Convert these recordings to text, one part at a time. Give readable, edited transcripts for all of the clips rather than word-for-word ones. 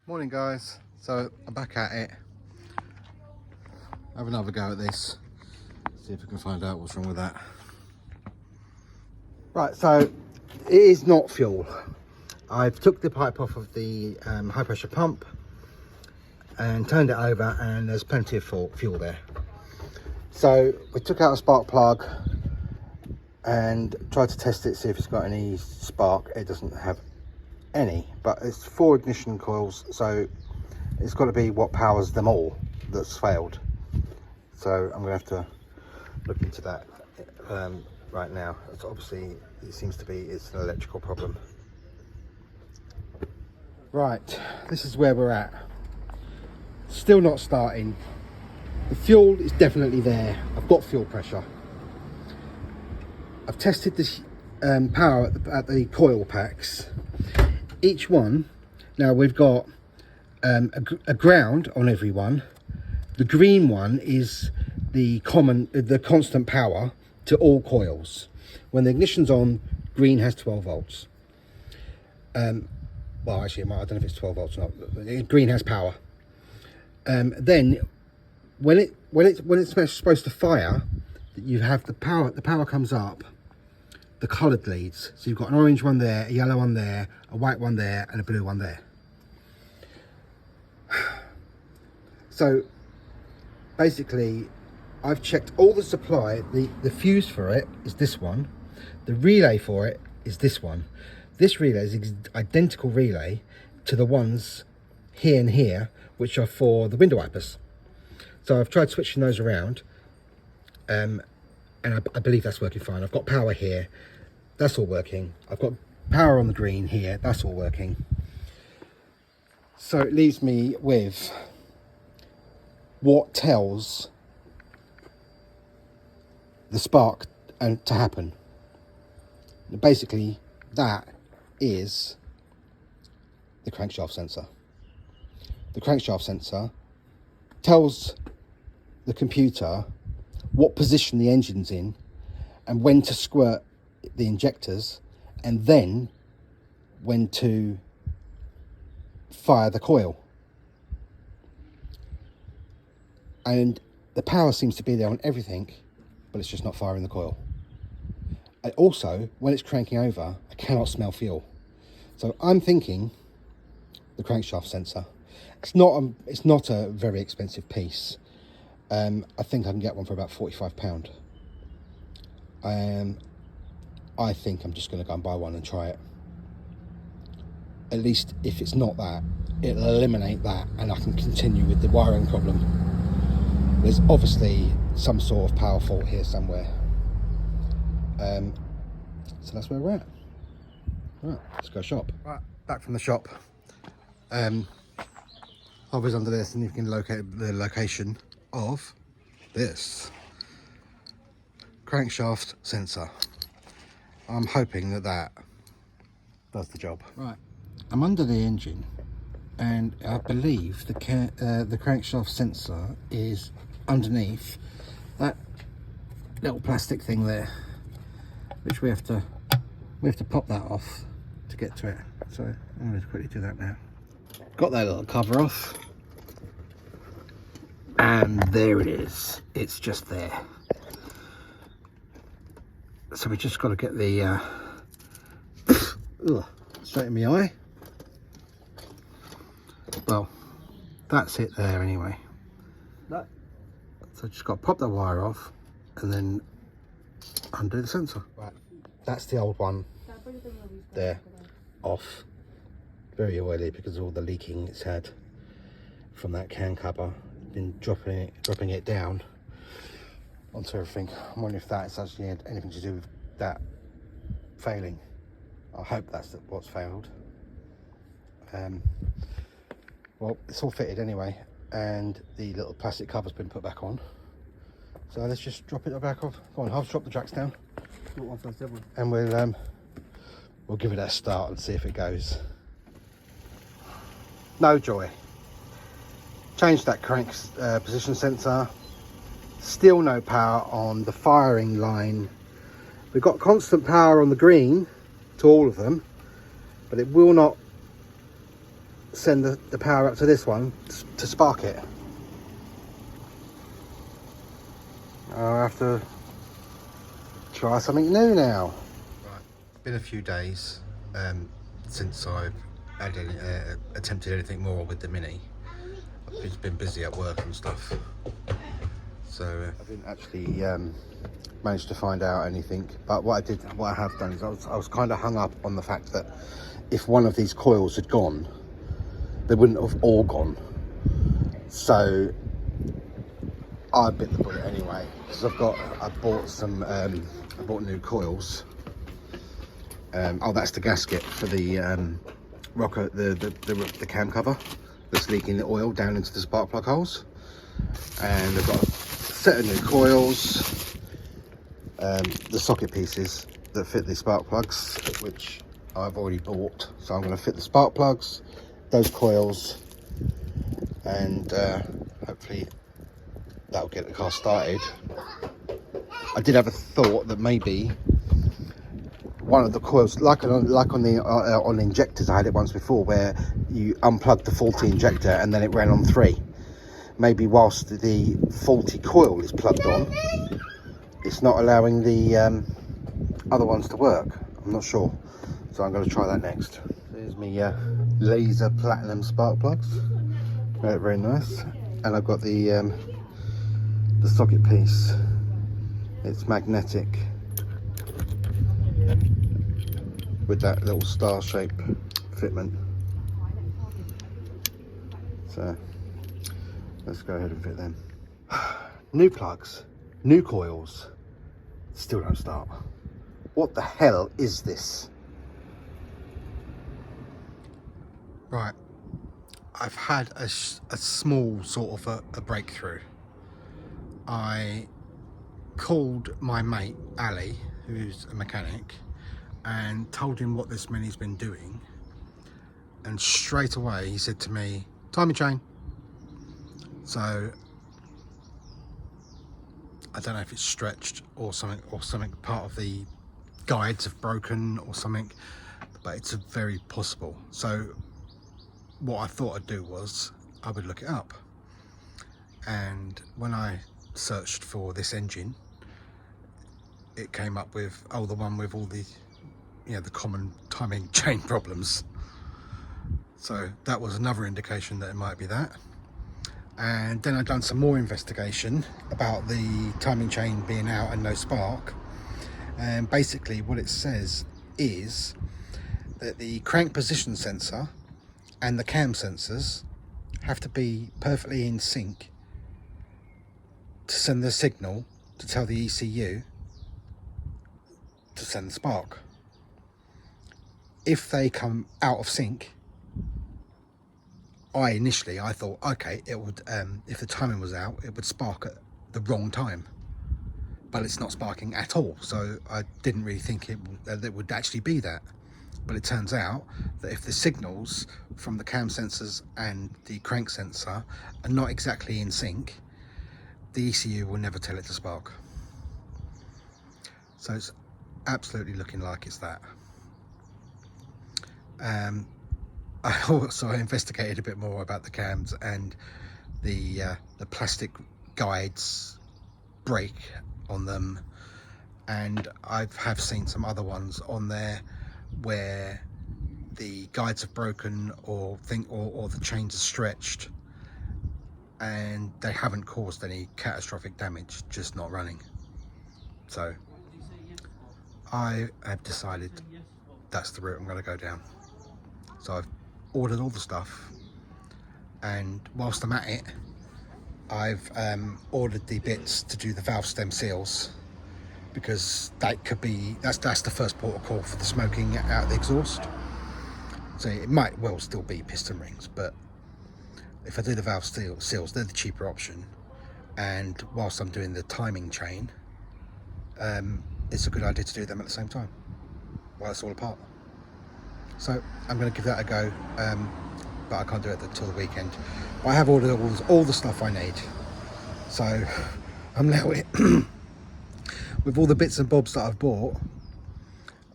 Morning guys, so I'm back at it. Have another go at this, see if we can find out what's wrong with that. Right, so it is not fuel. I've took the pipe off of the high pressure pump and turned it over, and there's plenty of fuel there. So we took out a spark plug and tried to test it, see if it's got any spark. It doesn't have any, but it's 4 ignition coils, so it's got to be what powers them all that's failed. So I'm gonna have to look into that right now. It's obviously, it seems to be, it's an electrical problem. Right, this is where we're at. Still not starting. The fuel is definitely there. I've got fuel pressure. I've tested this power at the coil packs. Each one, now we've got a ground on every one. The green one is the constant power to all coils. When the ignition's on, green has 12 volts. Well, actually, I don't know if it's 12 volts or not. Green has power. Then, when it's supposed to fire, you have the power. The power comes up. The coloured leads. So you've got an orange one there, a yellow one there, a white one there, and a blue one there. So basically, I've checked all the supply. The fuse for it is this one. The relay for it is this one. This relay is identical relay to the ones here and here, which are for the window wipers. So I've tried switching those around. And I believe that's working fine. I've got power here, that's all working. I've got power on the green here, that's all working. So it leaves me with what tells the spark to happen. Basically, that is the crankshaft sensor. The crankshaft sensor tells the computer what position the engine's in and when to squirt the injectors, and then when to fire the coil. And the power seems to be there on everything, but it's just not firing the coil. And also, when it's cranking over, I cannot smell fuel. So I'm thinking the crankshaft sensor. It's not a very expensive piece. I think I can get one for about £45. I think I'm just going to go and buy one and try it. At least if it's not that, it'll eliminate that and I can continue with the wiring problem. There's obviously some sort of power fault here somewhere. So that's where we're at. Right, let's go shop. Right, back from the shop. Hovers under this and you can locate the location of this crankshaft sensor. I'm hoping that does the job. Right, I'm under the engine and I believe the crankshaft sensor is underneath that little plastic thing there, which we have to pop that off to get to it. So I'm going to quickly do that now. Got that little cover off. And there it is. It's just there. So we just got to get the straight in my eye. Well, that's it there anyway. No. So just got to pop that wire off and then undo the sensor. Right, that's the old one there, off. Very oily because of all the leaking it's had from that can cover. Been dropping it down onto everything. I'm wondering if that's actually had anything to do with that failing. I hope that's what's failed. Well, it's all fitted anyway, and the little plastic cover's been put back on. So let's just drop it back off. Go on, I'll drop the jacks down, and we'll give it a start and see if it goes. No joy. Changed that crank position sensor. Still no power on the firing line. We've got constant power on the green to all of them, but it will not send the power up to this one to spark it. I'll have to try something new now. Right, been a few days since I've had attempted anything more with the Mini. I've just been busy at work and stuff, so I didn't actually manage to find out anything. But what I have done is I was kind of hung up on the fact that if one of these coils had gone, they wouldn't have all gone. So I bit the bullet anyway, because I bought new coils. Oh, that's the gasket for the rocker, the cam cover that's leaking the oil down into the spark plug holes. And I've got a set of new coils, the socket pieces that fit the spark plugs, which I've already bought. So I'm going to fit the spark plugs, those coils, and hopefully that'll get the car started. I did have a thought that maybe one of the coils, like on the injectors, I had it once before, where you unplugged the faulty injector and then it ran on 3. Maybe whilst the faulty coil is plugged on, it's not allowing the other ones to work. I'm not sure, so I'm going to try that next. There's me laser platinum spark plugs, very, very nice. And I've got the socket piece. It's magnetic with that little star shape fitment. So let's go ahead and fit them. New plugs, new coils, still don't start. What the hell is this? Right, I've had a small sort of a breakthrough. I called my mate Ali, who's a mechanic, and told him what this Mini's been doing, and straight away he said to me, timing chain. So I don't know if it's stretched or something part of the guides have broken or something, but it's very possible. So what I thought I'd do was I would look it up, and when I searched for this engine, it came up with, oh, the one with all the, you know, the common timing chain problems. So that was another indication that it might be that. And then I'd done some more investigation about the timing chain being out and no spark, and basically what it says is that the crank position sensor and the cam sensors have to be perfectly in sync to send the signal to tell the ECU to send the spark. If they come out of sync, initially I thought, okay, it would, if the timing was out, it would spark at the wrong time, but it's not sparking at all. So I didn't really think it would actually be that. But it turns out that if the signals from the cam sensors and the crank sensor are not exactly in sync, the ECU will never tell it to spark. So it's absolutely looking like it's that. I also investigated a bit more about the cams, and the plastic guides break on them, and I have seen some other ones on there where the guides have broken or the chains are stretched, and they haven't caused any catastrophic damage, just not running. So I have decided that's the route I'm going to go down. So I've ordered all the stuff, and whilst I'm at it, I've ordered the bits to do the valve stem seals, because that could be, that's the first port of call for the smoking out of the exhaust. So it might well still be piston rings, but if I do the valve seals, they're the cheaper option, and whilst I'm doing the timing chain, it's a good idea to do them at the same time while it's all apart. So I'm going to give that a go, but I can't do it until the weekend. But I have ordered all the stuff I need, so I'm now with all the bits and bobs that I've bought.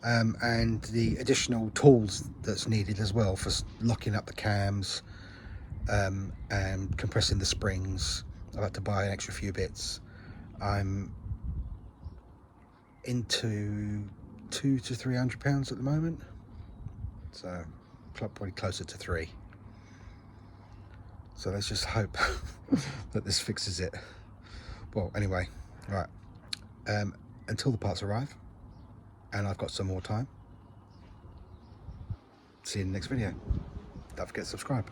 and the additional tools that's needed as well for locking up the cams and compressing the springs. I've had to buy an extra few bits. I'm into £200 to £300 at the moment, so probably closer to 3. So let's just hope that this fixes it. Well, anyway, right, until the parts arrive and I've got some more time, see you in the next video. Don't forget to subscribe.